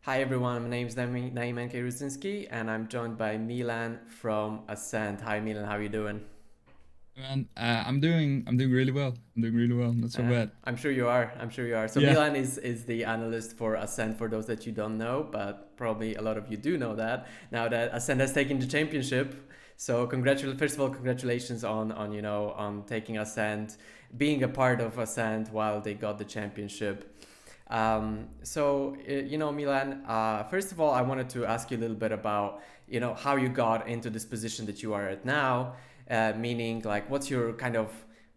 Hi everyone, my name is Naim and I'm joined by Milan from Acend. Hi Milan, how are you doing? Man, I'm doing really well. I'm doing really well. Not so bad. I'm sure you are. I'm sure you are. So Yeah. Milan is the analyst for Ascend for those that you don't know, but probably a lot of you do know that now that Ascend has taken the championship. So first of all, congratulations on on taking Ascend, being a part of Ascend while they got the championship. Milan. First of all, I wanted to ask you a little bit about how you got into this position that you are at now, meaning like what's your kind of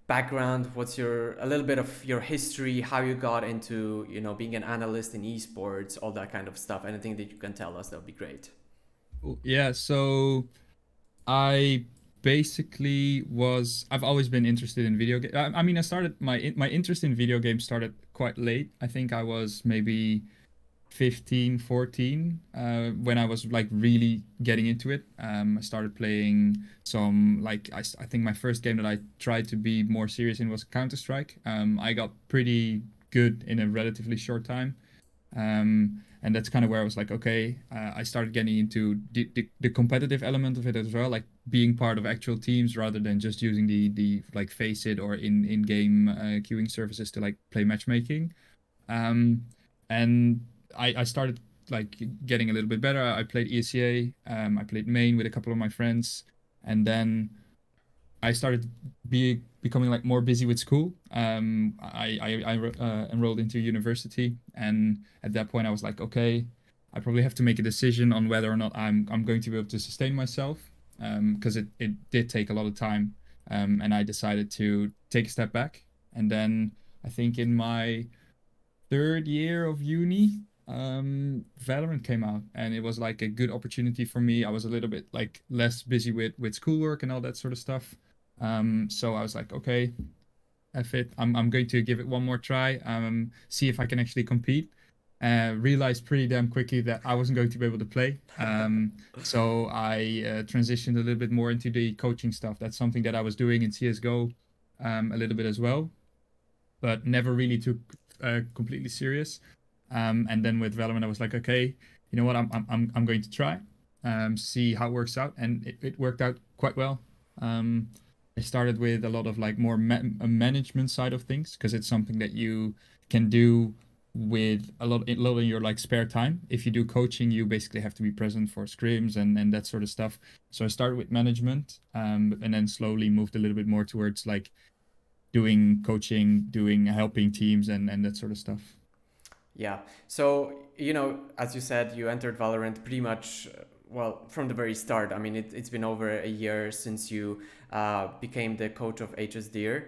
background, what's your a little bit of your history, how you got into being an analyst in esports, all that kind of stuff. Anything that you can tell us, that would be great. Yeah, so I basically I've always been interested in video games. I mean, I started my interest in video games started quite late. I think I was maybe 15, 14, when I was like really getting into it. I started playing some like I think my first game that I tried to be more serious in was Counter-Strike. I got pretty good in a relatively short time. And that's kind of where I was like, okay, I started getting into the competitive element of it as well, like being part of actual teams rather than just using the like face it or in game queuing services to like play matchmaking. Um, and I started like getting a little bit better. I played ESEA, I played main with a couple of my friends, and then I started becoming like more busy with school. I enrolled into university, and at that point, I was like, okay, I probably have to make a decision on whether or not I'm going to be able to sustain myself, because it did take a lot of time, and I decided to take a step back. And then I think in my third year of uni, Valorant came out, and it was like a good opportunity for me. I was a little bit like less busy with schoolwork and all that sort of stuff. So I was like, okay, F it. I'm going to give it one more try. See if I can actually compete. Realized pretty damn quickly that I wasn't going to be able to play. So I transitioned a little bit more into the coaching stuff. That's something that I was doing in CS:GO, a little bit as well, but never really took completely serious. And then with Valorant, I was like, okay, you know what? I'm going to try, see how it works out, and it worked out quite well. Um, I started with a lot of like more a management side of things because it's something that you can do with a lot of your like spare time. If you do coaching, you basically have to be present for scrims and that sort of stuff. So I started with management, and then slowly moved a little bit more towards like doing coaching, doing helping teams and that sort of stuff. Yeah. So, as you said, you entered Valorant pretty much, well, from the very start. I mean, it's been over a year since you became the coach of HSDR.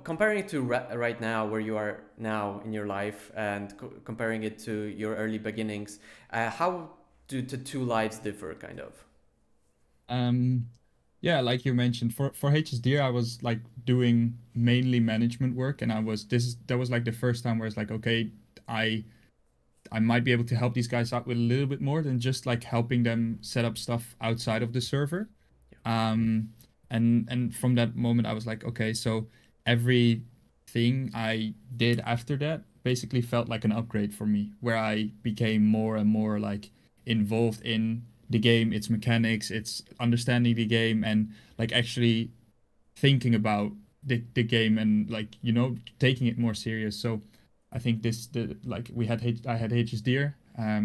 Comparing it to right now, where you are now in your life, and comparing it to your early beginnings, how do the two lives differ, kind of? Um, yeah, like you mentioned, for HSD, I was like doing mainly management work, and that was like the first time where it's like, okay, I I might be able to help these guys out with a little bit more than just like helping them set up stuff outside of the server. Um, and from that moment, I was like, okay, so everything I did after that basically felt like an upgrade for me, where I became more and more like involved in the game, its mechanics, its understanding the game, and like actually thinking about the game and like taking it more serious. So I think this the like we had I had HSDR,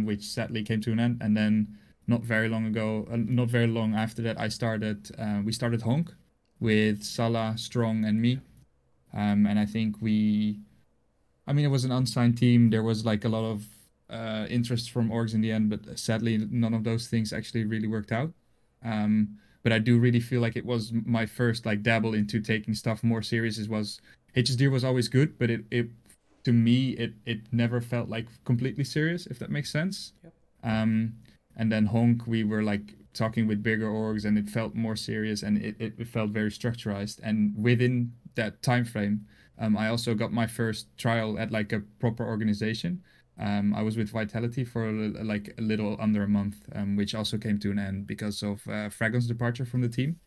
which sadly came to an end, and then not very long after that, we started Honk with Salah, Strong, and me. And I think I mean, it was an unsigned team. There was like a lot of interest from orgs in the end, but sadly, none of those things actually really worked out. But I do really feel like it was my first like dabble into taking stuff more serious. It was HSD was always good, but it to me it never felt like completely serious, if that makes sense. Yep. Um, and then Honk, we were like talking with bigger orgs, and it felt more serious, and it felt very structurized. And within that time frame, I also got my first trial at like a proper organization. I was with Vitality for like a little under a month, which also came to an end because of Fragon's departure from the team.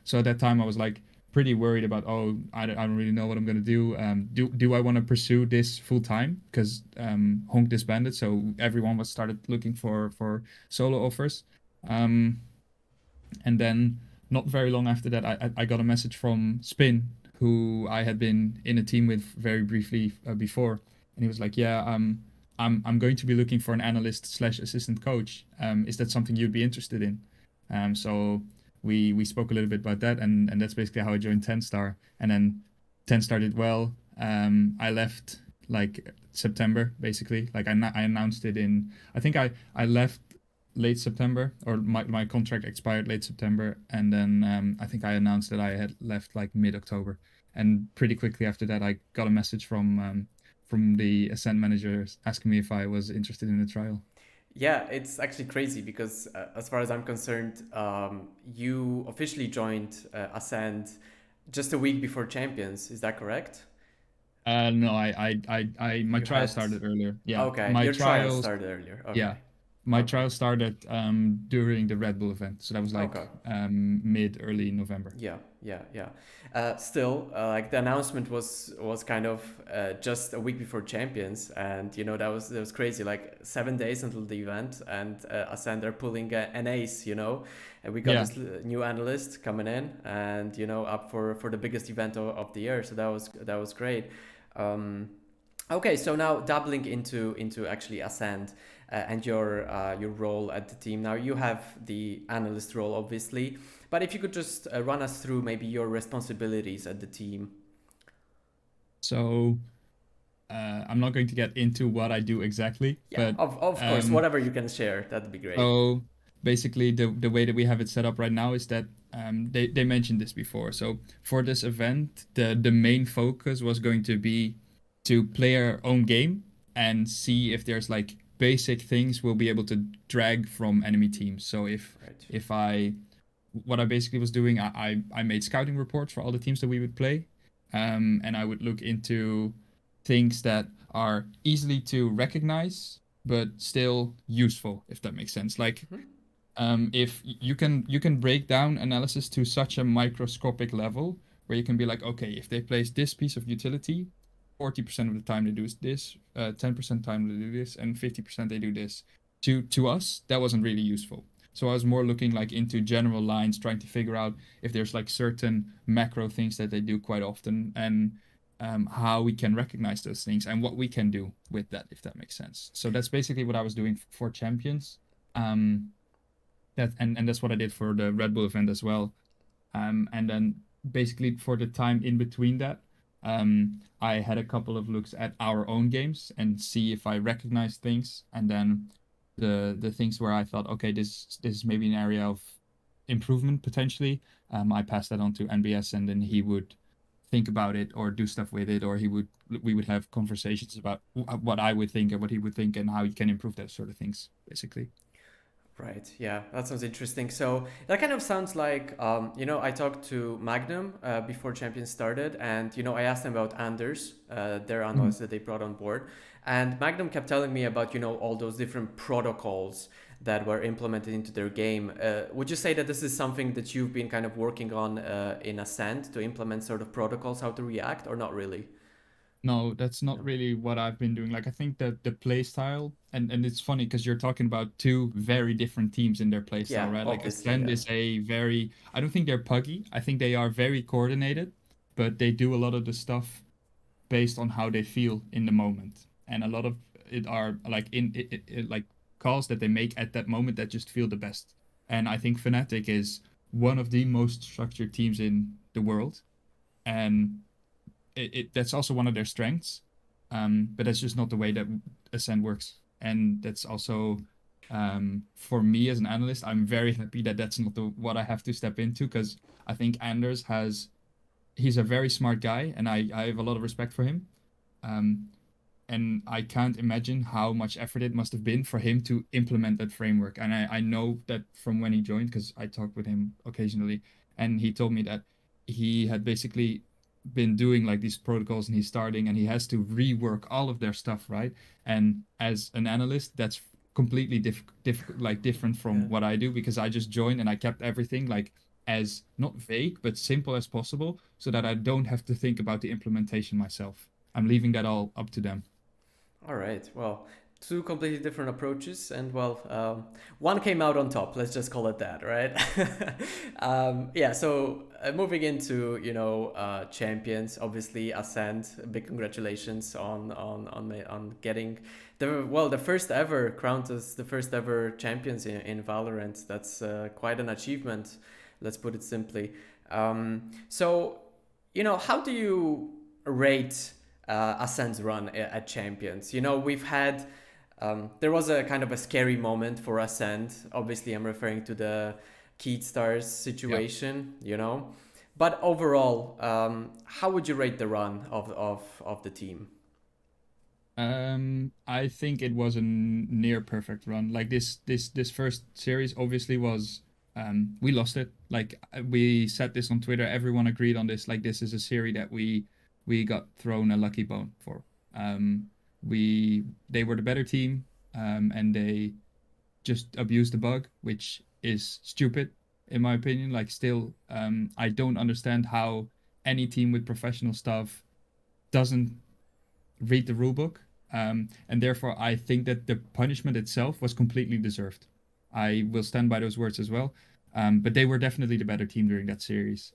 So at that time, I was like, pretty worried about, I don't really know what I'm gonna do. Do I want to pursue this full time? Because Honk disbanded, so everyone was started looking for solo offers. Um, and then not very long after that, I got a message from Spin, who I had been in a team with very briefly before, and he was like, "Yeah, I'm going to be looking for an analyst slash assistant coach. Is that something you'd be interested in?" So we spoke a little bit about that, and that's basically how I joined 10 Star. And then 10 Star did well. I left like September, basically. Like I announced it in, I think I left late September, or my contract expired late September, and then I think I announced that I had left like mid October, and pretty quickly after that I got a message from the Acend manager asking me if I was interested in the trial. Yeah, it's actually crazy because, as far as I'm concerned, you officially joined Ascend just a week before Champions. Is that correct? No, my You trial had. started earlier. Yeah, Okay, my your trial trials. started earlier. Yeah, Okay. my Okay. trial started during the Red Bull event, so that was like Okay. mid early November. Yeah, yeah, yeah. Still, like the announcement was kind of just a week before Champions, and that was crazy. Like 7 days until the event, and Ascend are pulling an ace, and we got Yeah. this new analyst coming in, and up for the biggest event of the year. So that was great. Um, Okay, so now doubling into actually Ascend and your role at the team. Now you have the analyst role, obviously, but if you could just run us through maybe your responsibilities at the team. So I'm not going to get into what I do exactly, Yeah, but of course, um, whatever you can share, that'd be great. so basically the way that we have it set up right now is that they mentioned this before. So for this event, the main focus was going to be to play our own game and see if there's like basic things we'll be able to drag from enemy teams. So Right. if I what I basically was doing, I made scouting reports for all the teams that we would play, and I would look into things that are easily to recognize but still useful, if that makes sense. Like Mhm. if you can break down analysis to such a microscopic level where you can be like, okay, if they place this piece of utility, 40% of the time they do this, 10% time they do this, and 50% they do this. To us, that wasn't really useful. So I was more looking like into general lines, trying to figure out if there's like certain macro things that they do quite often, and how we can recognize those things and what we can do with that, if that makes sense. So that's basically what I was doing for Champions. Um, and that's what I did for the Red Bull event as well. And then basically for the time in between that, I had a couple of looks at our own games and see if I recognized things. And then the things where I thought, okay, this is maybe an area of improvement potentially. I passed that on to NBS, and then he would think about it or do stuff with it, or we would have conversations about what I would think and what he would think and how he can improve those sort of things, basically. Right. Yeah, that sounds interesting. So that kind of sounds like, I talked to Magnum before Champions started, and I asked them about Anders, their Mhm. analyst that they brought on board, and Magnum kept telling me about all those different protocols that were implemented into their game. Would you say that this is something that you've been kind of working on in Ascent to implement sort of protocols, how to react, or not really? No, that's not No. really what I've been doing. Like I think that the play style, and it's funny because you're talking about two very different teams in their play style, Yeah, right? Like obviously, Ascend yeah. is a very, I don't think they're puggy. I think they are very coordinated, but they do a lot of the stuff based on how they feel in the moment. And a lot of it are like like calls that they make at that moment that just feel the best. And I think Fnatic is one of the most structured teams in the world. And that's also one of their strengths. But that's just not the way that Ascend works. And that's also for me as an analyst, I'm very happy that that's not what I have to step into, because I think Anders he's a very smart guy, and I have a lot of respect for him. Um, and I can't imagine how much effort it must have been for him to implement that framework. And I know that from when he joined, because I talk with him occasionally, and he told me that he had basically been doing like these protocols, and he's starting and he has to rework all of their stuff, right? And as an analyst, that's completely different Yeah. from what I do, because I just joined and I kept everything like as not vague but simple as possible, so that I don't have to think about the implementation myself. I'm leaving that all up to them. All right. Well, two completely different approaches, and well, one came out on top. Let's just call it that, right? Yeah. So moving into champions, obviously Acend. Big congratulations on getting the first ever crowned as the first ever champions in Valorant. That's quite an achievement. Let's put it simply. So how do you rate Ascend's run at Champions? We've had there was a kind of a scary moment for Ascend. Obviously, I'm referring to the Keat Stars Yeah. situation. But overall, how would you rate the run of the team? I think it was a near perfect run. Like this first series obviously was we lost it. Like we said this on Twitter, everyone agreed on this. Like this is a series that we got thrown a lucky bone for. They were the better team, and they just abused the bug, which is stupid in my opinion. Like still, I don't understand how any team with professional staff doesn't read the rulebook. And therefore, I think that the punishment itself was completely deserved. I will stand by those words as well. But they were definitely the better team during that series.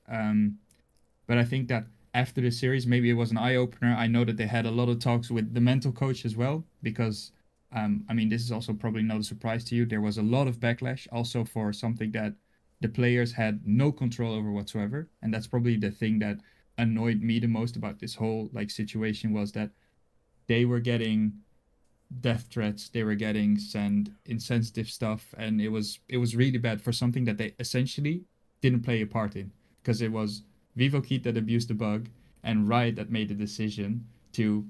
But I think that after the series, maybe it was an eye opener. I know that they had a lot of talks with the mental coach as well, because I mean, this is also probably not a surprise to you. There was a lot of backlash also for something that the players had no control over whatsoever. And that's probably the thing that annoyed me the most about this whole like situation, was that they were getting death threats, they were getting sent insensitive stuff, and it was really bad for something that they essentially didn't play a part in, because it was VivoKeat that abused the bug and Riot that made the decision to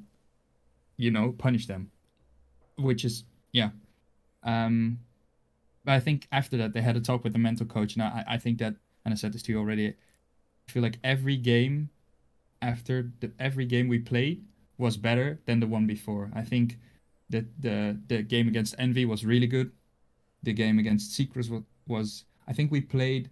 punish them, which is yeah. um but I think after that they had a talk with the mental coach. Now I think that, and I said this to you already, I feel like every game we played was better than the one before. I think that the game against Envy was really good. The game against Secrets was I think we played.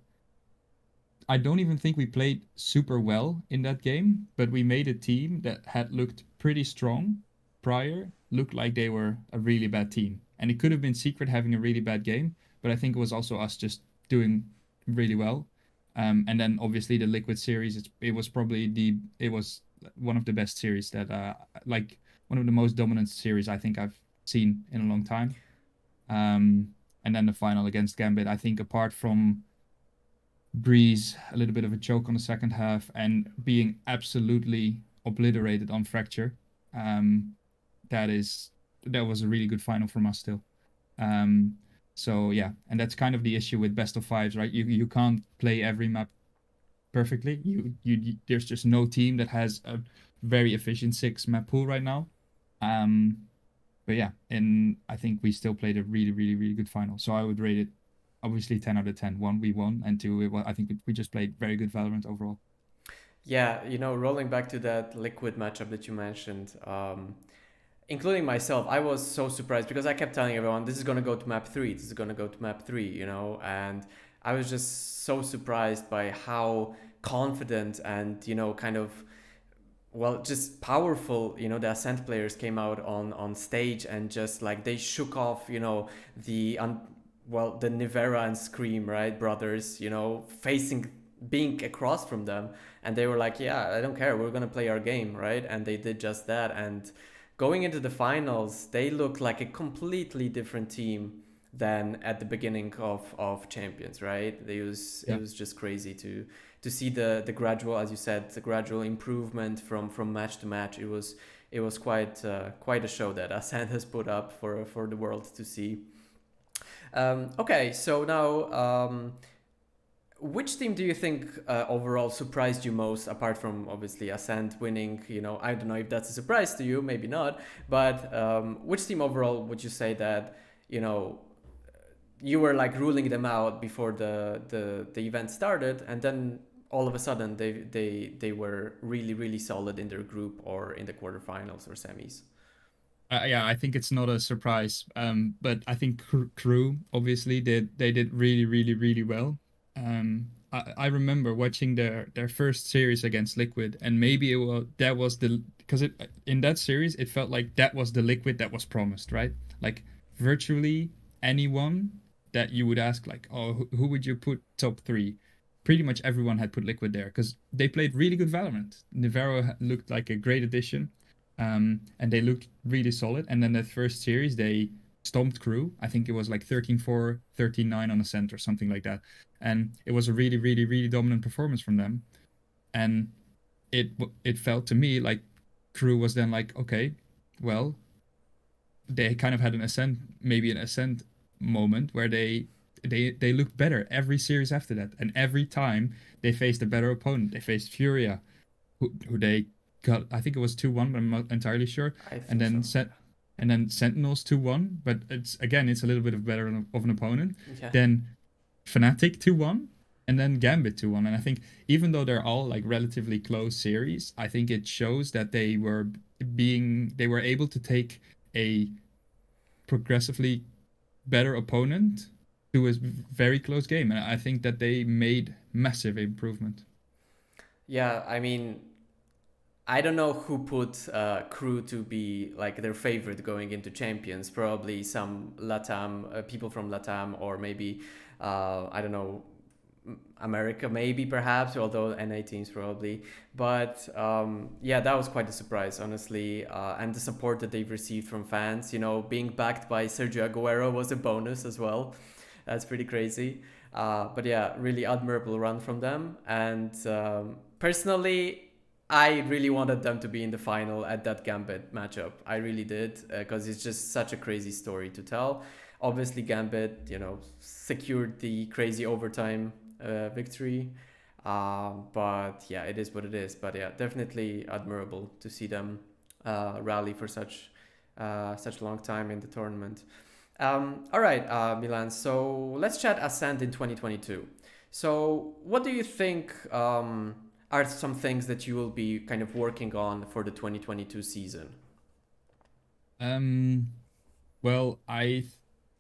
I don't even think we played super well in that game, but we made a team that had looked pretty strong prior, looked like they were a really bad team. And it could have been Secret having a really bad game, but I think it was also us just doing really well. And then obviously the Liquid series, it was one of the best series that like one of the most dominant series I think I've seen in a long time. And then the final against Gambit, I think apart from Breeze, a little bit of a choke on the second half, and being absolutely obliterated on Fracture, um, that was a really good final from us still. Um, so yeah, and that's kind of the issue with best of fives, right? You can't play every map perfectly. There's just no team that has a very efficient six map pool right now. Um, but yeah, and I think we still played a really, really, really good final. So I would rate it obviously 10 out of 10. One, we won, and two, I think we just played very good Valorant overall. Yeah, rolling back to that Liquid matchup that you mentioned, including myself, I was so surprised because I kept telling everyone this is gonna go to map three, this is gonna go to map three, and I was just so surprised by how confident and kind of well just powerful the Ascent players came out on stage, and just like they shook off the the Nivera and Scream, right, brothers, facing being across from them, and they were like, yeah, I don't care, we're gonna play our game, right? And they did just that, and going into the finals they look like a completely different team than at the beginning of Champions, right? It Yeah. was just crazy to see the gradual, as you said, the gradual improvement from match to match. It was quite a show that Ascend has put up for the world to see. Okay, so now which team do you think overall surprised you most, apart from obviously Ascend winning? I don't know if that's a surprise to you, maybe not. But which team overall would you say that you were like ruling them out before the event started, and then all of a sudden they were really really solid in their group or in the quarterfinals or semis? Yeah, I think it's not a surprise. But I think Crew obviously did really, really, really well. I remember watching their first series against Liquid, and maybe it was that was the because it in that series it felt like that was the Liquid that was promised, right? Like virtually anyone that you would ask, like, oh, who would you put top three? Pretty much everyone had put Liquid there because they played really good Valorant. Navarro looked like a great addition, and they looked really solid. And then that first series, they stomped Crew. I think it was like 13-4, 13-9 on Ascent or something like that. And it was a really, really, really dominant performance from them. And it felt to me like Crew was then like, okay, well, they kind of had maybe an Ascent moment where they looked better every series after that. And every time they faced a better opponent, they faced Furia, who they got, I think it was 2-1, but I'm not entirely sure. I And think then so. set and then Sentinels 2-1, but it's a little bit of better of an opponent. Yeah. Then FNATIC 2-1, and then Gambit 2-1. And I think even though they're all like relatively close series, I think it shows that they were able to take a progressively better opponent to a very close game. And I think that they made massive improvement. Yeah, I mean, I don't know who put Crew to be like their favorite going into Champions. Probably some Latam people from Latam, or maybe I don't know, America, maybe perhaps. Although NA teams probably, but yeah, that was quite a surprise, honestly. And the support that they've received from fans, being backed by Sergio Aguero was a bonus as well. That's pretty crazy. But yeah, really admirable run from them. And personally, I really wanted them to be in the final at that Gambit matchup. I really did, because it's just such a crazy story to tell. Obviously, Gambit, secured the crazy overtime victory. But yeah, it is what it is. But yeah, definitely admirable to see them rally for such a long time in the tournament. All right, Milan. So let's chat Ascend in 2022. So, what do you think are some things that you will be kind of working on for the 2022 season? Um, well, I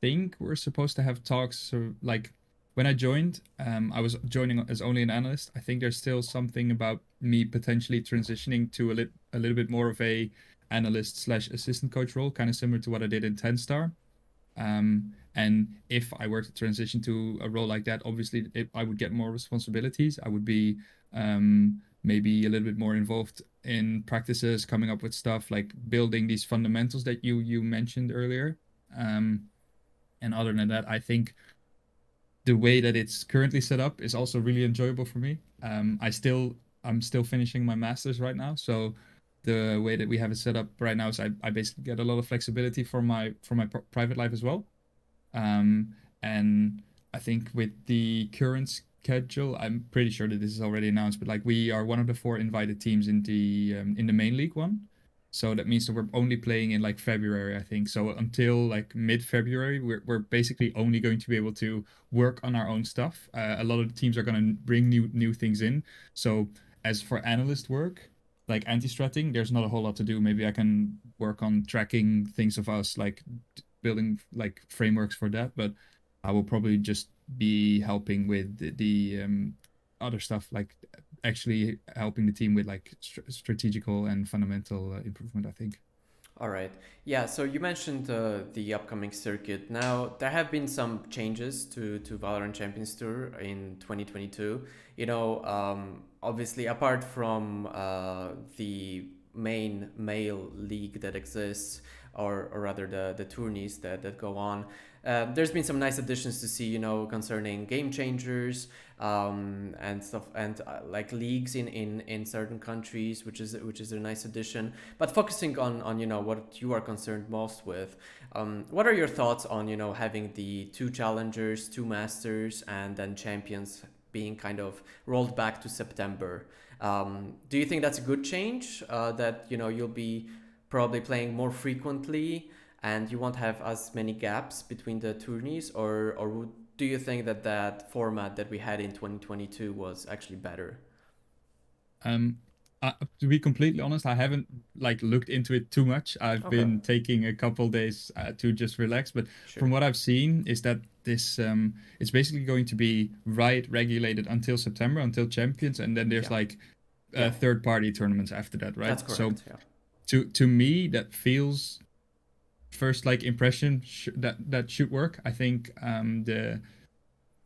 think we're supposed to have talks. So, like when I joined, I was joining as only an analyst. I think there's still something about me potentially transitioning to a little bit more of a analyst slash assistant coach role, kind of similar to what I did in 10 star. And if I were to transition to a role like that, obviously I would get more responsibilities. I would be maybe a little bit more involved in practices, coming up with stuff like building these fundamentals that you mentioned earlier. Um, and other than that, I think the way that it's currently set up is also really enjoyable for me. I'm still finishing my masters right now, so the way that we have it set up right now is I basically get a lot of flexibility for my private life as well. And I think with the current schedule, I'm pretty sure that this is already announced, but like we are one of the four invited teams in the main league one. So that means that we're only playing in like February, I think. So until like mid-February, we're basically only going to be able to work on our own stuff. A lot of the teams are going to bring new things in. So as for analyst work, like anti-stratting, there's not a whole lot to do. Maybe I can work on tracking things of us, like building like frameworks for that. But I will probably just be helping with the other stuff, like actually helping the team with like strategical and fundamental improvement, I think. All right. Yeah, so you mentioned the upcoming circuit. Now, there have been some changes to Valorant Champions Tour in 2022. Obviously, apart from the main male league that exists, or rather the tourneys that go on, there's been some nice additions to see, concerning game changers, and stuff, and like leagues in certain countries, which is a nice addition. But focusing on what you are concerned most with, what are your thoughts on having the two challengers, two masters, and then champions being kind of rolled back to September? Do you think that's a good change? That you'll be probably playing more frequently, and you won't have as many gaps between the tourneys, or do you think that format that we had in 2022 was actually better? Um, to be completely honest, I haven't like looked into it too much. I've Okay, been taking a couple days to just relax, but sure. from what I've seen, is that this it's basically going to be regulated until September, until Champions, and then there's Yeah. like Yeah. third party tournaments after that, right? That's So correct. Yeah. to me that feels first like impression that should work. I think the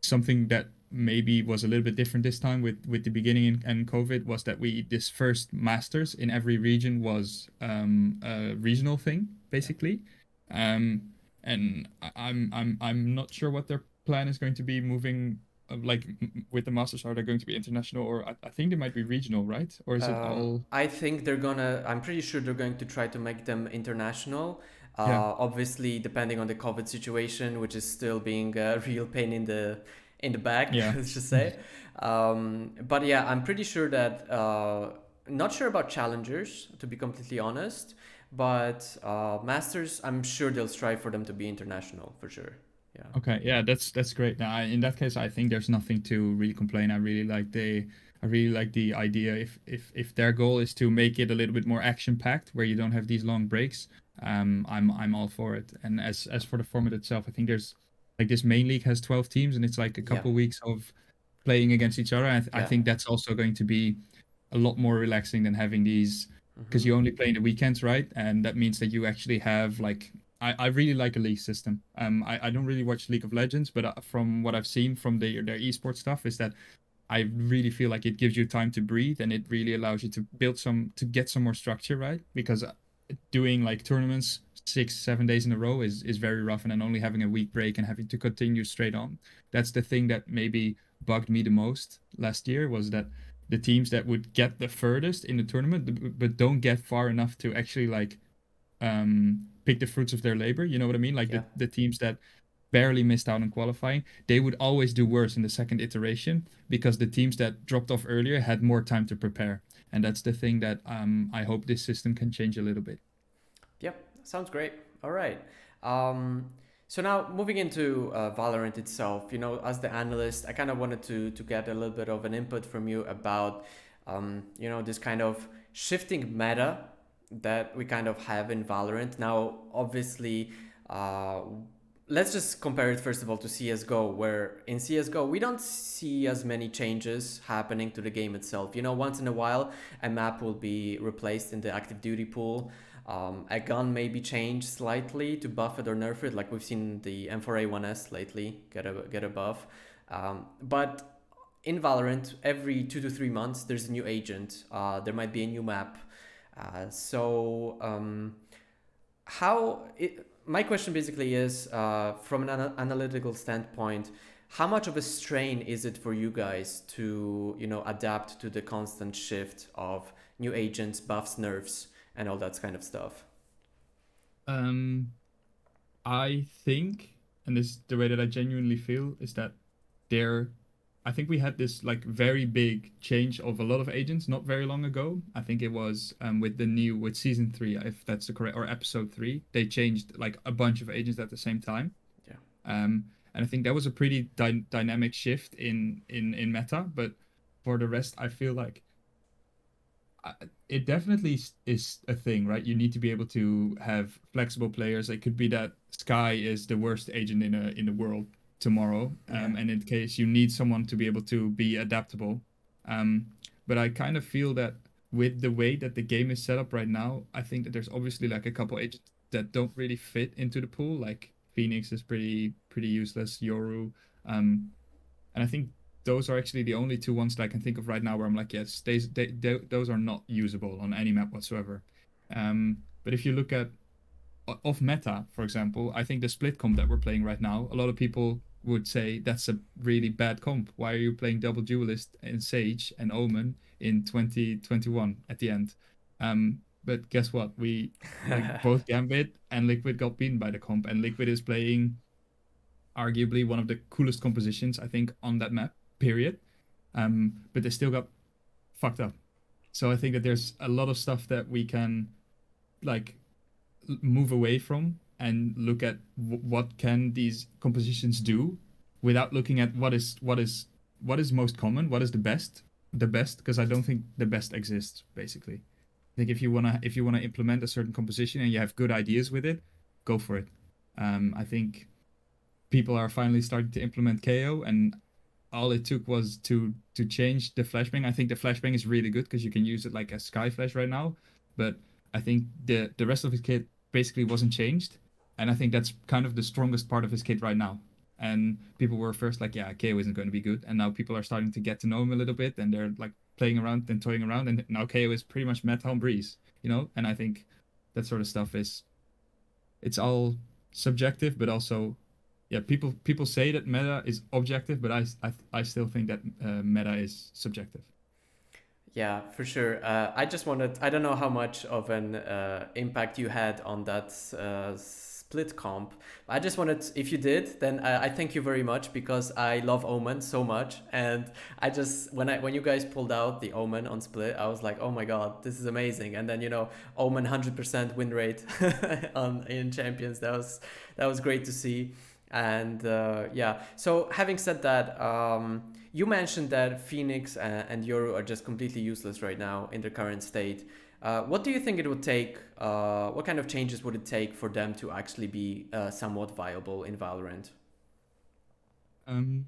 something that maybe was a little bit different this time with the beginning and COVID was that this first Masters in every region was a regional thing basically, and I'm not sure what their plan is going to be moving. Like with the Masters, are they going to be international, or I think they might be regional, right? Or is it all? I think I'm pretty sure they're going to try to make them international. Yeah, Obviously, depending on the COVID situation, which is still being a real pain in the back, yeah. let's just say. But yeah, I'm pretty sure that not sure about challengers, to be completely honest. But masters, I'm sure they'll strive for them to be international for sure. Yeah. Okay, yeah, that's great. Now, in that case, I think there's nothing to really complain. I really like the idea. If their goal is to make it a little bit more action packed, where you don't have these long breaks, I'm all for it. And as for the format itself, I think there's like this main league has 12 teams, and it's like a Yeah. couple weeks of playing against each other. I Yeah. think that's also going to be a lot more relaxing than having these because Mm-hmm. you only play in the weekends, right? And that means that you actually have like I really like a league system. I don't really watch League of Legends, but from what I've seen from their esports stuff is that I really feel like it gives you time to breathe and it really allows you to get some more structure, right? Because doing like tournaments 6 7 days in a row is very rough, and then only having a week break and having to continue straight on. That's the thing that maybe bugged me the most last year was that the teams that would get the furthest in the tournament but don't get far enough to actually like pick the fruits of their labor. You know what I mean? Like Yeah. the teams that barely missed out on qualifying, they would always do worse in the second iteration because the teams that dropped off earlier had more time to prepare. And that's the thing that I hope this system can change a little bit. Yep, sounds great. All right. Um, so now moving into Valorant itself, as the analyst, I kind of wanted to get a little bit of an input from you about, this kind of shifting meta that we kind of have in Valorant. Now, obviously, uh, let's just compare it first of all to CS:GO, where in CS:GO we don't see as many changes happening to the game itself. Once in a while, a map will be replaced in the active duty pool. A gun may be changed slightly to buff it or nerf it, like we've seen the M4A1S lately get a buff. But in Valorant, every 2 to 3 months, there's a new agent. There might be a new map. My question basically is, from an analytical standpoint, how much of a strain is it for you guys to, adapt to the constant shift of new agents, buffs, nerfs, and all that kind of stuff? Um, I think, and this is the way that I genuinely feel, is that there, I think we had this like very big change of a lot of agents not very long ago. I think it was with season three, if that's the correct, or episode three, they changed like a bunch of agents at the same time. Yeah. And I think that was a pretty dynamic shift in meta. But for the rest, I feel like it definitely is a thing, right? You need to be able to have flexible players. It could be that Sky is the worst agent in the world tomorrow, Yeah. and in case you need someone to be able to be adaptable. Um, but I kind of feel that with the way that the game is set up right now, I think that there's obviously like a couple agents that don't really fit into the pool. Like Phoenix is pretty useless. Yoru, and I think those are actually the only two ones that I can think of right now where I'm like, yes, those are not usable on any map whatsoever. But if you look at off meta, for example, I think the split comp that we're playing right now, a lot of people would say that's a really bad comp. Why are you playing double duelist and Sage and Omen in 2021 at the end? But guess what? We like both Gambit and Liquid got beaten by the comp, and Liquid is playing arguably one of the coolest compositions I think on that map. Period. But they still got fucked up. So I think that there's a lot of stuff that we can like move away from and look at what can these compositions do without looking at what is most common, what is the best, because I don't think the best exists basically. I think if you wanna implement a certain composition and you have good ideas with it, go for it. I think people are finally starting to implement KO, and all it took was to change the flashbang. I think the flashbang is really good because you can use it like a sky flash right now, but I think the rest of his kit basically wasn't changed, and I think that's kind of the strongest part of his kit right now. And people were first like, yeah, KO isn't going to be good, and now people are starting to get to know him a little bit, and they're like playing around and toying around, and now KO is pretty much meta on Breeze, you know. And I think that sort of stuff is it's all subjective, but also yeah, people say that meta is objective, but I still think that meta is subjective. Yeah, for sure. I just wanted, I don't know how much of an impact you had on that split comp. I just wanted, if you did, then I thank you very much because I love Omen so much. And I just, when you guys pulled out the Omen on split, I was like, oh my God, this is amazing. And then, Omen 100% win rate in Champions. That was great to see. And yeah, so having said that, you mentioned that Phoenix and Yoru are just completely useless right now in their current state. What do you think it would take? What kind of changes would it take for them to actually be somewhat viable in Valorant? Um,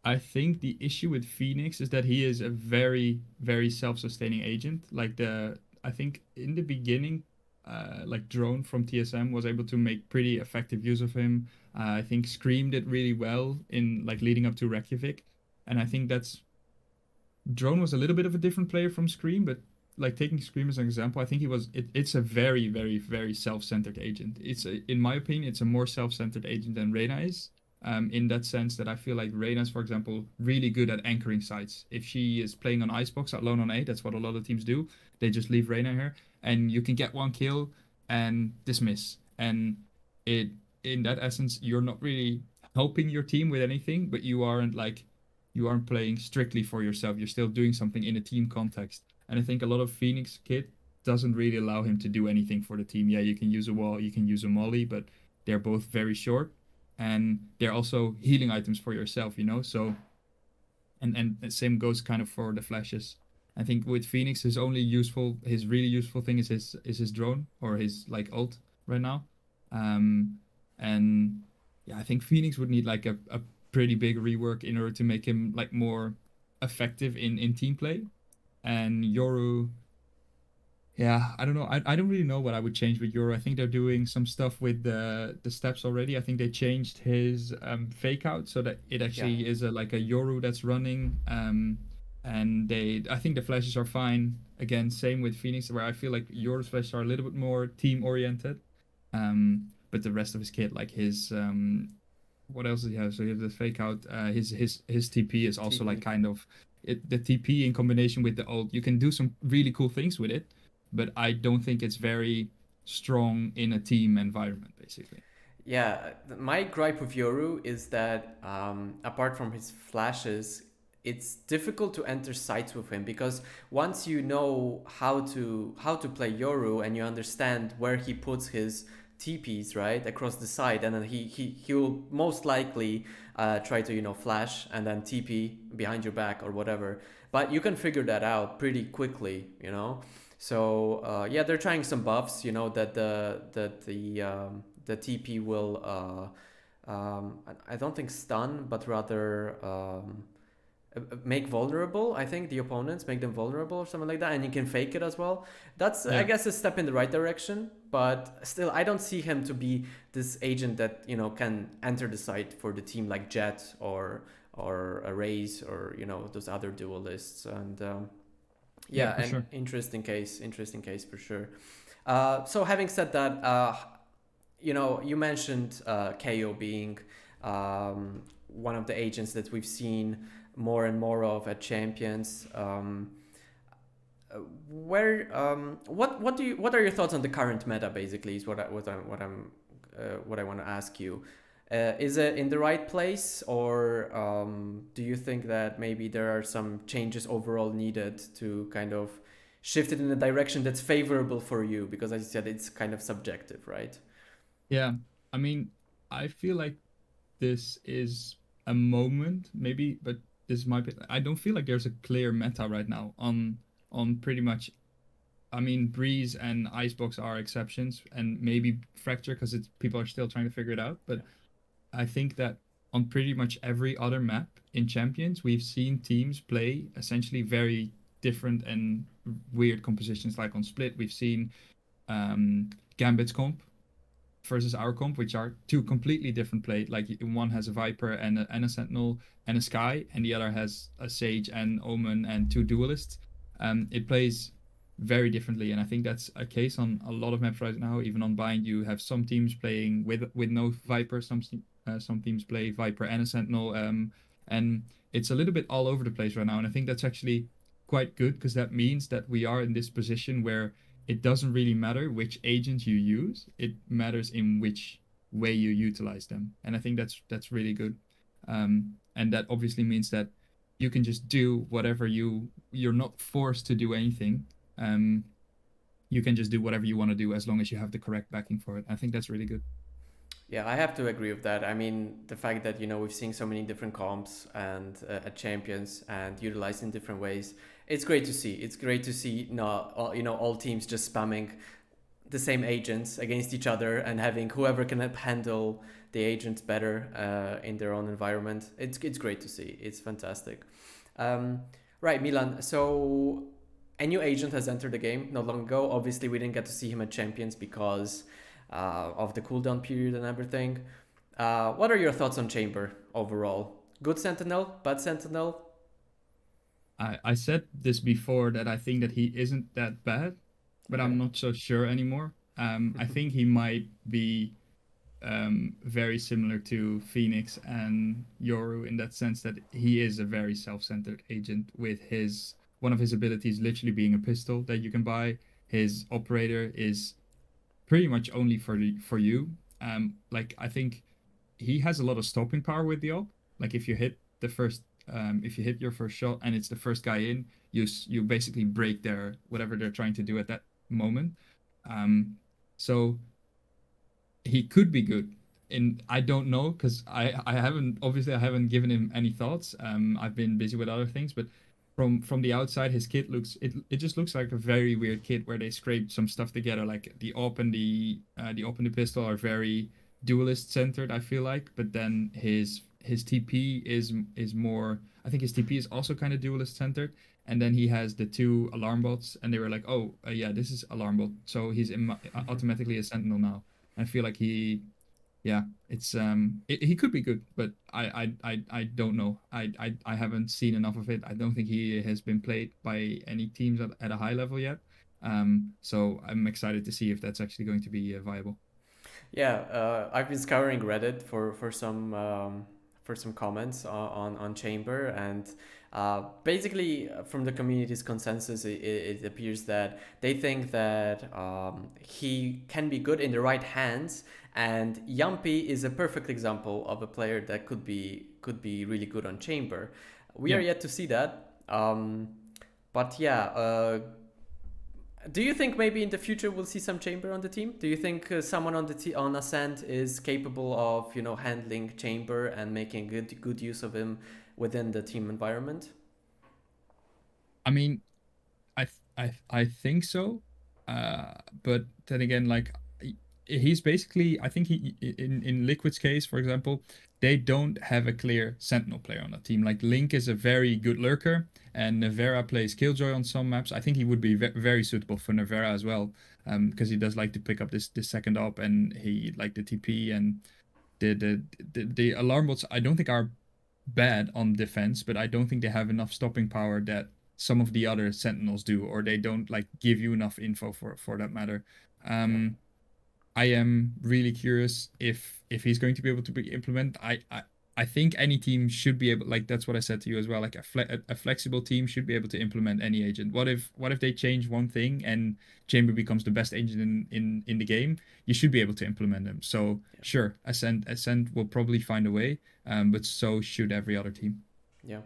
I think the issue with Phoenix is that he is a very, very self-sustaining agent. I think in the beginning, like Drone from TSM was able to make pretty effective use of him. I think Scream did really well in like leading up to Reykjavik, and I think that's Drone was a little bit of a different player from Scream, but like taking Scream as an example, I think it's a very, very, very self-centered agent. In my opinion, it's a more self-centered agent than Reyna is. In that sense that I feel like Reyna's, for example, really good at anchoring sites. If she is playing on Icebox alone on A, that's what a lot of teams do. They just leave Reyna here, and you can get one kill and dismiss. And it in that essence, you're not really helping your team with anything, but you aren't playing strictly for yourself. You're still doing something in a team context. And I think a lot of Phoenix kit doesn't really allow him to do anything for the team. Yeah, you can use a wall, you can use a molly, but they're both very short and they're also healing items for yourself, you know? So and the same goes kind of for the flashes. I think with Phoenix his really useful thing is his drone or his like ult right now. Um and yeah, I think Phoenix would need like a pretty big rework in order to make him like more effective in team play. And Yoru, yeah, I don't know. I don't really know what I would change with Yoru. I think they're doing some stuff with the steps already. I think they changed his fake out so that it Yeah. actually is like a Yoru that's running. And I think the flashes are fine. Again, same with Phoenix, where I feel like Yoru's flashes are a little bit more team oriented. But the rest of his kit, like his what else does he have? So he has the fake out. His TP is also like TP. kind of the TP in combination with the ult. You can do some really cool things with it, but I don't think it's very strong in a team environment, basically. Yeah, my gripe with Yoru is that apart from his flashes, it's difficult to enter sites with him because once you know how to play Yoru and you understand where he puts his TPs right across the side, and then he will most likely try to flash and then TP behind your back or whatever. But you can figure that out pretty quickly, you know. So yeah, they're trying some buffs, that the TP will I don't think stun, but rather make vulnerable. I think the opponents make them vulnerable or something like that, and you can fake it as well. That's I Yeah, guess a step in the right direction, but still I don't see him to be this agent that can enter the site for the team like Jet or a Raze or those other duelists. And yeah, yeah, for an sure. interesting case for sure. So having said that, you mentioned KO being one of the agents that we've seen more and more of at Champions. Where what are your thoughts on the current meta? Basically, is what I want to ask you. Is it in the right place, or do you think that maybe there are some changes overall needed to kind of shift it in a direction that's favorable for you? Because as you said, it's kind of subjective, right? Yeah, I mean, I feel like this is a moment, maybe, but this might be. I don't feel like there's a clear meta right now on pretty much. I mean, Breeze and Icebox are exceptions, and maybe Fracture because it's people are still trying to figure it out. But Yeah. I think that on pretty much every other map in Champions, we've seen teams play essentially very different and weird compositions. Like on Split, we've seen Gambit's comp versus our comp, which are two completely different play. Like one has a Viper and a Sentinel and a Sky, and the other has a Sage and Omen and two Duelists. It plays very differently, and I think that's a case on a lot of maps right now. Even on Bind, you have some teams playing with no Viper, some teams play Viper and a Sentinel, and it's a little bit all over the place right now. And I think that's actually quite good because that means that we are in this position where it doesn't really matter which agent you use. It matters in which way you utilize them, and I think that's really good. And that obviously means that you can just do whatever you're not forced to do anything. You can just do whatever you want to do as long as you have the correct backing for it. I think that's really good. Yeah, I have to agree with that. I mean, the fact that we've seen so many different comps and at champions and utilized in different ways, it's great to see. It's great to see not all, all teams just spamming the same agents against each other and having whoever can handle the agents better in their own environment. It's great to see. It's fantastic. Um, right, Milan. So a new agent has entered the game not long ago. Obviously, we didn't get to see him at champions because of the cooldown period and everything. What are your thoughts on Chamber overall? Good Sentinel, bad Sentinel? I said this before that I think that he isn't that bad, but Okay. I'm not so sure anymore. I think he might be very similar to Phoenix and Yoru in that sense that he is a very self-centered agent with his one of his abilities literally being a pistol that you can buy. His operator is pretty much only for you. Like I think he has a lot of stopping power with the op. Like if you hit your first shot and it's the first guy in, you basically break their whatever they're trying to do at that moment. So he could be good. And I don't know because I haven't given him any thoughts. I've been busy with other things, but from the outside, his kit it just looks like a very weird kit where they scraped some stuff together. Like the op and the pistol are very duelist centered. I feel like, but then his TP is more. I think his TP is also kind of duelist centered. And then he has the two alarm bots, and they were like, "Oh, yeah, this is alarm bot, so he's automatically a sentinel now." I feel like yeah, he could be good, but I don't know. I haven't seen enough of it. I don't think he has been played by any teams at a high level yet. So I'm excited to see if that's actually going to be viable. Yeah, I've been scouring Reddit for some comments on Chamber, and basically from the community's consensus, it appears that they think that he can be good in the right hands, and Yampi is a perfect example of a player that could be really good on Chamber. We are Yeah. yet to see that, but yeah. Do you think maybe in the future we'll see some Chamber on the team? Do you think someone on on Ascent is capable of handling Chamber and making good use of him within the team environment? I mean, I think so. But then again, like he's basically I think he in Liquid's case, for example, they don't have a clear Sentinel player on the team. Like Link is a very good lurker, and Nevera plays Killjoy on some maps. I think he would be very suitable for Nevera as well, because he does like to pick up this second op, and he like the TP and the alarm bots. I don't think are bad on defense, but I don't think they have enough stopping power that some of the other Sentinels do, or they don't like give you enough info for that matter. Yeah. Um, I am really curious if he's going to be able to be implement. I think any team should be able, like that's what I said to you as well. Like a flexible team should be able to implement any agent. What if they change one thing and Chamber becomes the best agent in the game? You should be able to implement them. So Yeah. sure, Ascent will probably find a way, but so should every other team. Yeah.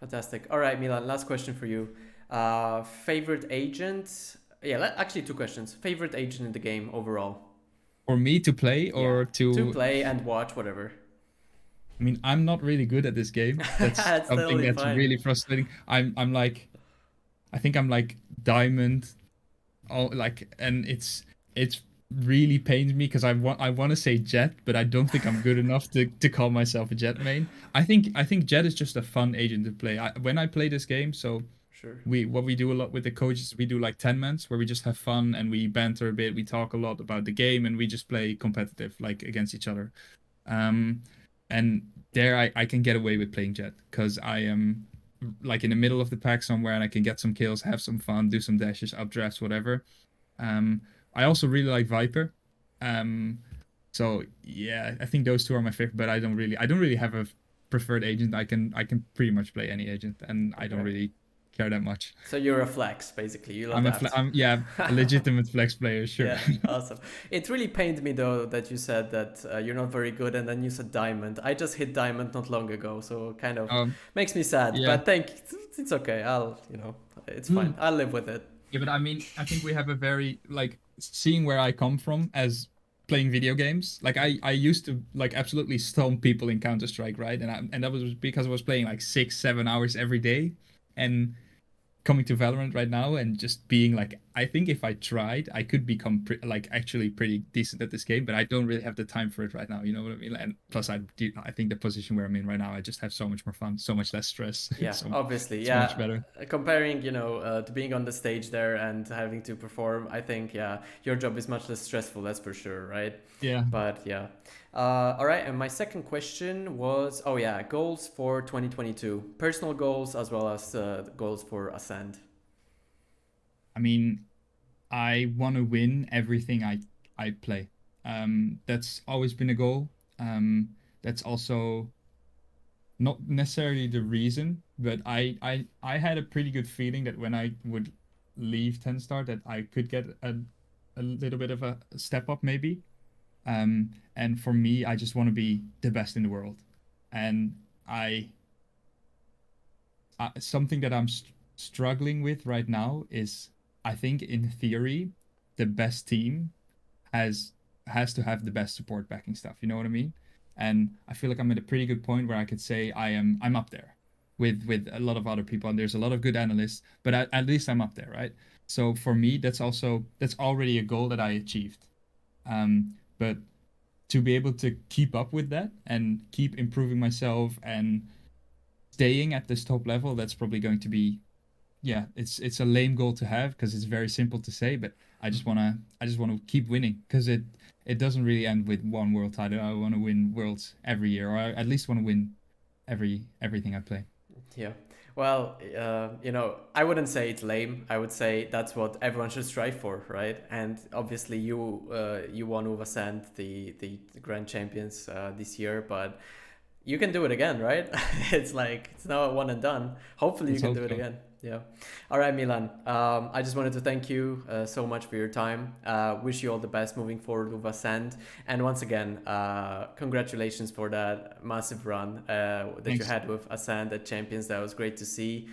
Fantastic. All right, Milan, last question for you. Favorite agent? Yeah, actually two questions. Favorite agent in the game overall? For me to play Yeah. or To to, play and watch, whatever. I mean, I'm not really good at this game. That's That's something totally that's fine. really frustrating. I'm like, I think I'm like diamond, all like, and it's really pains me because I want to say Jet, but I don't think I'm good enough to call myself a Jet main. I think Jet is just a fun agent to play. When I play this game, so Sure. we do a lot with the coaches, we do like 10 mans where we just have fun and we banter a bit, we talk a lot about the game, and we just play competitive like against each other. Um, and there I can get away with playing Jet because I am like in the middle of the pack somewhere and I can get some kills, have some fun, do some dashes, updrafts, whatever. Um, I also really like Viper. Um, so yeah, I think those two are my favorite, but I don't really have a preferred agent. I can pretty much play any agent, and I don't Okay. really care that much. So you're a flex, basically. You'll adapt. I'm yeah, a legitimate flex player, sure. Yeah, awesome. It really pained me though that you said that you're not very good, and then you said diamond. I just hit diamond not long ago, so kind of Um, makes me sad. yeah. But it's okay. It's fine. Mm. I'll live with it. Yeah, but I mean, I think we have a very like seeing where I come from as playing video games. Like I used to like absolutely stomp people in Counter Strike, right? And that was because I was playing like 6 7 hours every day, and coming to Valorant right now and just being like, I think if I tried, I could become like actually pretty decent at this game, but I don't really have the time for it right now. You know what I mean? And plus, I think the position where I'm in right now, I just have so much more fun, so much less stress, Yeah, so obviously. so much Yeah, better. comparing, to being on the stage there and having to perform, I think, yeah, your job is much less stressful, that's for sure, right? Yeah. But yeah. All right, and my second question was, oh yeah, goals for 2022, personal goals as well as goals for Ascend. I mean, I want to win everything I play. That's always been a goal. That's also not necessarily the reason, but I had a pretty good feeling that when I would leave 10 star that I could get a little bit of a step up maybe. And for me, I just want to be the best in the world. And I, something that I'm struggling with right now is I think in theory, the best team has has to have the best support backing stuff. You know what I mean? And I feel like I'm at a pretty good point where I could say I'm up there with a lot of other people, and there's a lot of good analysts, but at least I'm up there, right? So for me, that's already a goal that I achieved. But to be able to keep up with that and keep improving myself and staying at this top level, that's probably going to be, yeah, it's a lame goal to have because it's very simple to say, but I just wanna keep winning because it doesn't really end with one world title. I want to win worlds every year, or I at least want to win everything I play. Yeah. Well, I wouldn't say it's lame. I would say that's what everyone should strive for, right? And obviously, you won with Ascend the Grand Champions this year, but you can do it again, right? It's now a one and done. Hopefully, you Let's can hope do it so. again. Yeah. All right, Milan. I just wanted to thank you so much for your time. Wish you all the best moving forward with Ascend. And once again, congratulations for that massive run that you Thanks. had with Ascend at Champions. That was great to see.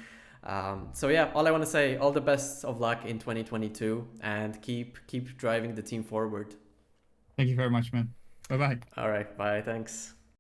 So yeah, all I want to say, all the best of luck in 2022, and keep driving the team forward. Thank you very much, man. Bye bye. All right, bye. Thanks.